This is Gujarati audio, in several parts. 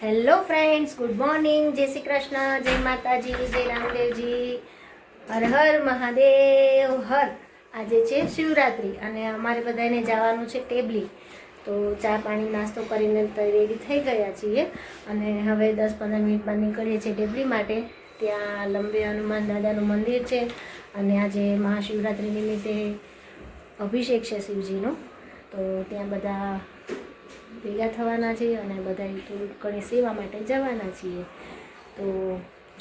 હેલો ફ્રેન્ડ્સ, ગુડ મોર્નિંગ, જય શ્રી કૃષ્ણ, જય માતાજી, જય રામદેવજી, હર હર મહાદેવ હર. આજે છે શિવરાત્રિ અને અમારે બધાને જવાનું છે ટેબલી. તો ચા પાણી નાસ્તો કરીને રેડી થઈ ગયા છીએ અને હવે 10-15 મિનિટમાં નીકળીએ છીએ ટેબલી માટે. ત્યાં લંબે હનુમાન દાદાનું મંદિર છે અને આજે મહાશિવરાત્રિ નિમિત્તે અભિષેક છે શિવજીનો. તો ત્યાં બધા ભેગા થવાના છીએ અને બધા થોડુંક ઘણી સેવા માટે જવાના છીએ. તો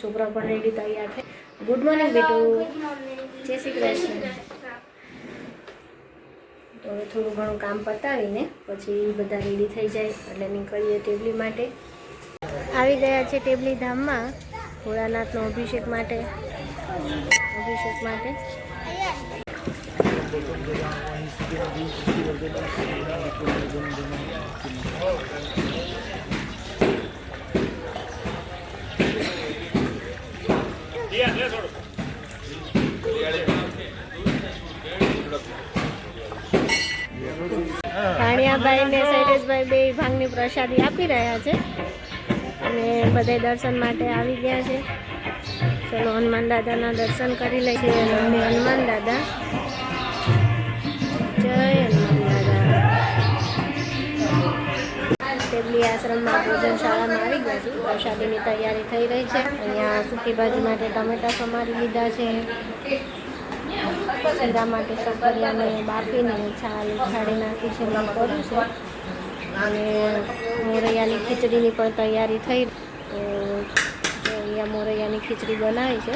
છોકરાઓ પણ રેડી તૈયાર થઈ. ગુડ મોર્નિંગ બેટુ, જય શ્રી કૃષ્ણ. તો હવે થોડું ઘણું કામ પતાવીને પછી બધા રેડી થઈ જાય એટલે નીકળીએ ટેબલી માટે. આવી ગયા છે ટેબલી ધામમાં ભોળાનાથનો અભિષેક માટે. કાણિયાભાઈ ને શૈલેષભાઈ બે ભાંગની પ્રસાદી આપી રહ્યા છે અને બધા દર્શન માટે આવી ગયા છે. ચલો હનુમાન દાદાના દર્શન કરી લઈએ છીએ. હનુમાન દાદા, જય હનુમાન દાદા. ટેબલી આશ્રમમાં ભોજનશાળામાં આવી ગયા છું. પ્રસાદીની તૈયારી થઈ રહી છે. અહીંયા સૂકી ભાજી માટે ટમેટા સમારી લીધા છે. શીરા માટે સકરિયાને બાફીને છાલ ઉછાળી નાખી છે, કર્યું છે. અને મોરૈયાની ખીચડીની પણ તૈયારી થઈ. તો અહીંયા મોરૈયાની ખીચડી બનાવી છે.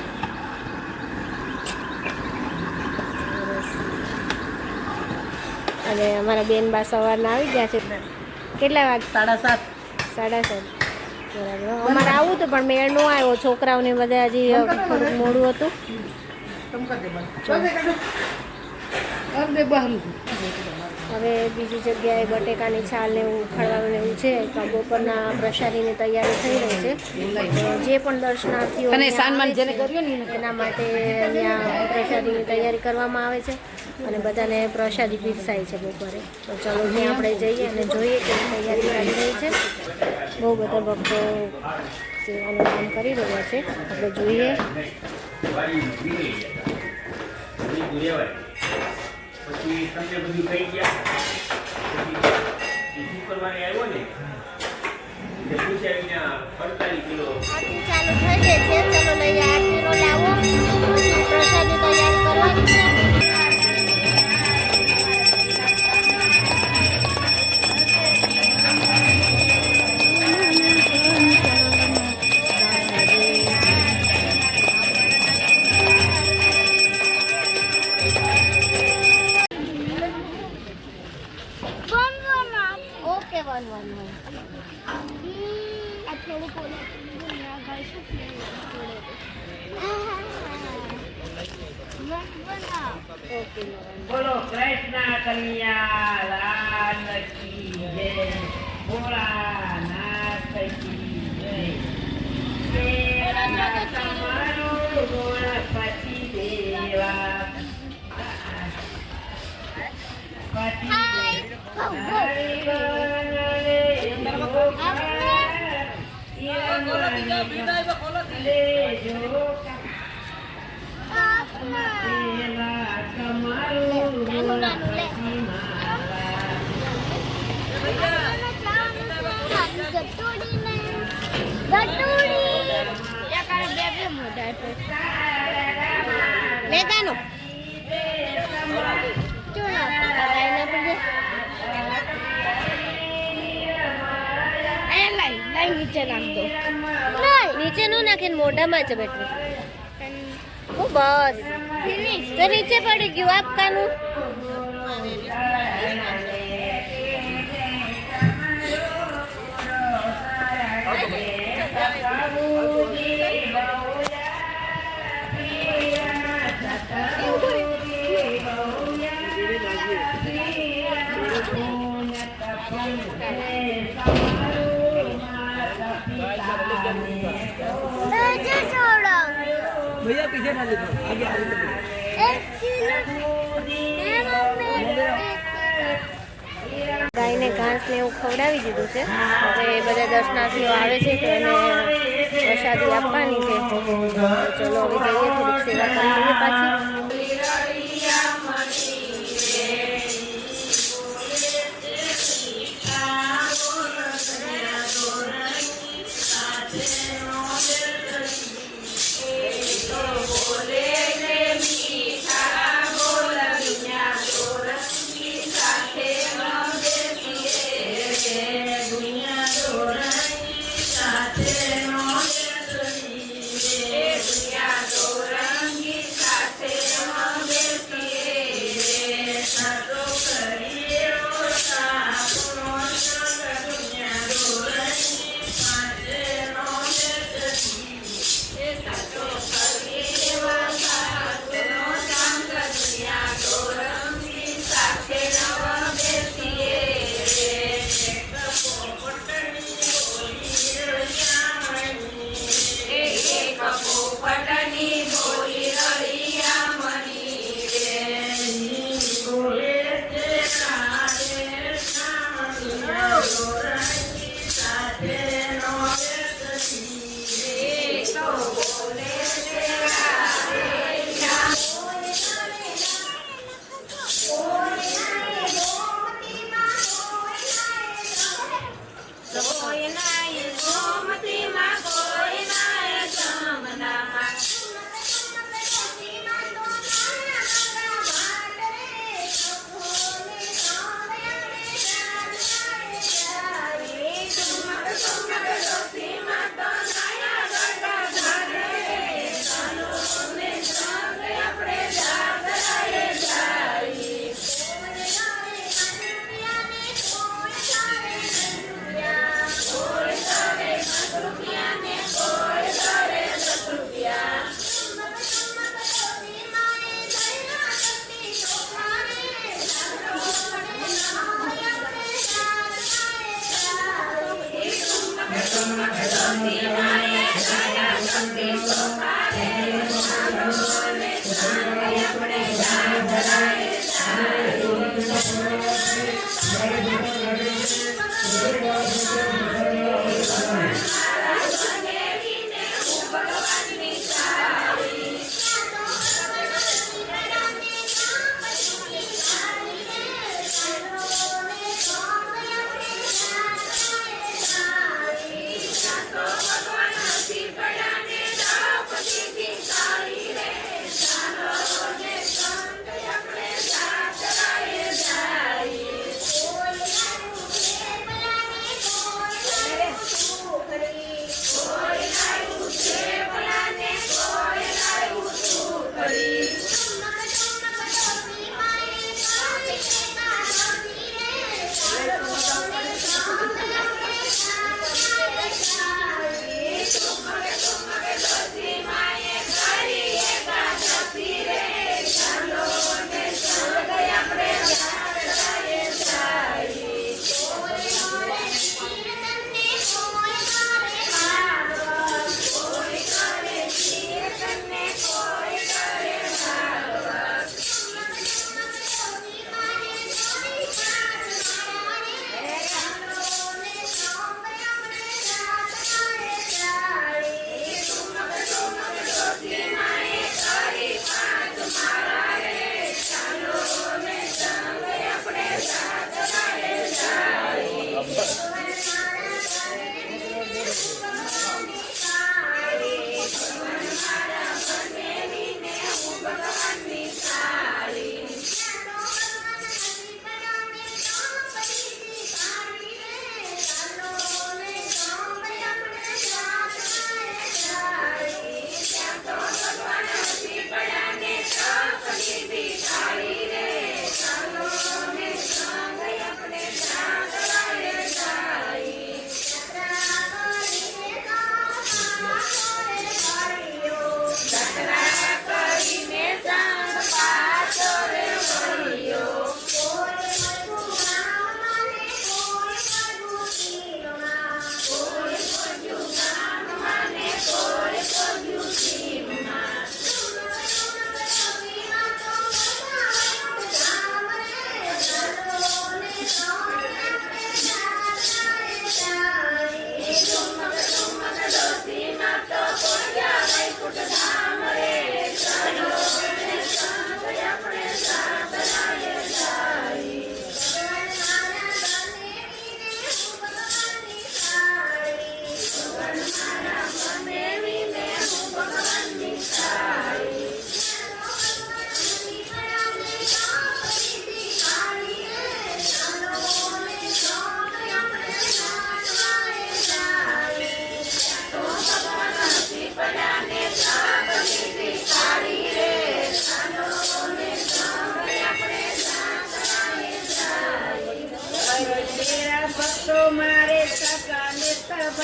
અને અમારા બેન બા સવારના આવી ગયા છે. કેટલા વાગે? 7:30. બરાબર. અમારે આવું હતું પણ મેળ ન આવ્યો. છોકરાઓને બધા હજી થોડુંક મોડું હતું. હવે બીજી જગ્યાએ બટેકાની છાલ ને એવું ઉખાડવાનું એવું છે. તો બપોરના પ્રસાદીની તૈયારી થઈ રહી છે. જે પણ દર્શનાર્થીઓ એના માટે અહીંયા પ્રસાદીની તૈયારી કરવામાં આવે છે અને બધાને પ્રસાદી પીરસાય છે બપોરે. તો ચલો ત્યાં આપણે જઈએ અને જોઈએ કે તૈયારી ચાલી રહી છે. બહુ બધા ભક્તો સેવાનું કામ કરી રહ્યા છે. આપણે જોઈએ. પછી તમને બધું થઈ ગયા પછી શું કરવાની આવ્યો ને તે પૂછાવીને 48 કિલો આરતી ચાલુ થઈ ગઈ છે. ચલો લઈ આરતીનો લાવો. પ્રસાદની તૈયારી કરવાની છે. બોલો કૃષ્ણ કનૈયા લાલ કી જય, ભોળાનાથ કી જય. તમારું ગણપતિ દેવા નીચે નું નાખીને મોઢામાં છે બેટરી. બસ તો નીચે પડી ગયું આપવાનું. भैया पीछे ना देखो, आगे आगे गाय ने ગાયને ઘાસ ને એવું ખવડાવી દીધું છે. હવે બધા દર્શનાર્થીઓ આવે છે તો એને પ્રસાદી આપવાની છે. તો ચલો હવે જઈએ, થોડીક સેવા કરી લઈએ પાછી.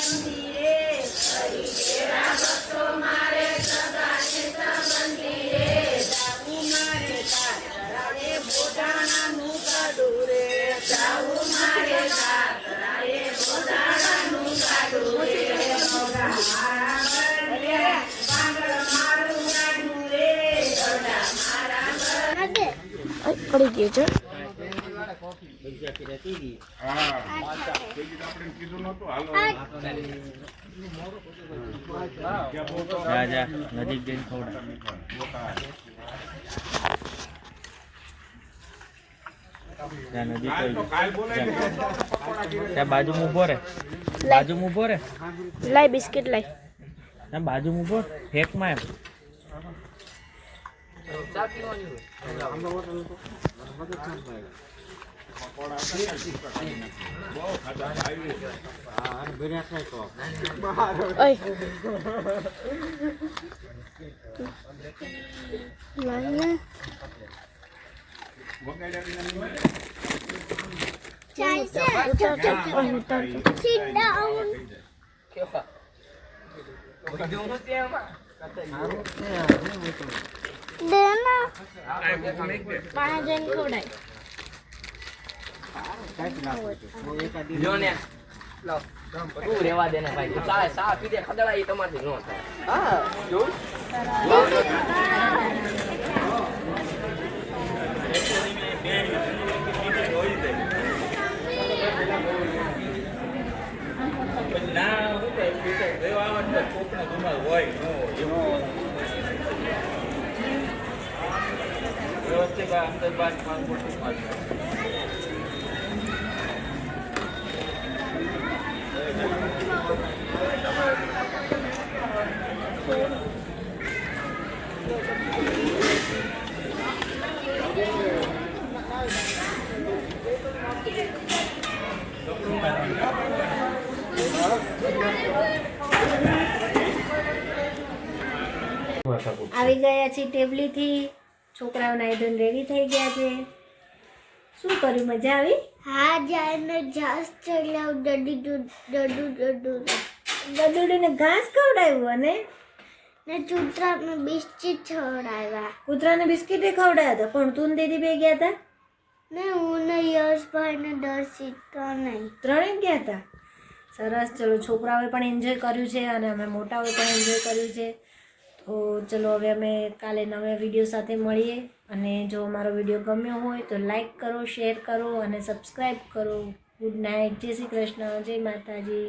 મંદિરે કરી તેરા ભક્તો મારે સગા ને સંબંધી રે જાવું મારે કાતરાએ બોટાણાનું ગાડું રે જાવું મારે કાતરાએ બોટાણાનું ગાડું રે પડી ગયો છે જા નજીક જઈને ખવડાવ ત્યાં બાજુમાં ઊભો રે લાય બિસ્કિટ લાય ત્યાં બાજુમાં ઊભો હેકમાં એમ રેવા દે ને ભાઈ સા પી દે ખદડા એ તમારથી નો થાય હા જોઉં ના હું કોકનો ધુમાલ હોય વ્યવસ્થિત અંદર બાદ આવી ગયા છે ટેબલીથી છોકરાઓ નાઈ ધોઈને રેડી થઈ ગયા છે શું કર્યું મજા આવી હા જાને ઘાસ ચડાવ ગડુડીને ઘાસ ખવડાવ્યું અને ને ચૂતરાને બિસ્કિટ ખવડાવ્યા કૂતરાને બિસ્કિટે ખવડાવ્યા હતા પણ તું ને દીદી બે ગયા હતા ને હું ને યશભાઈ ને દર્શિત તો નહીં ત્રણે ગયા હતા સરસ ચલો છોકરાઓએ પણ એન્જોય કર્યું છે અને અમે મોટાઓએ પણ એન્જોય કર્યું છે તો ચલો હવે અમે કાલે નવા વિડીયો સાથે મળીએ અને જો અમારો વિડીયો ગમ્યો હોય તો લાઈક કરો શેર કરો અને સબસ્ક્રાઈબ કરો ગુડ નાઇટ જય શ્રી કૃષ્ણ જય માતાજી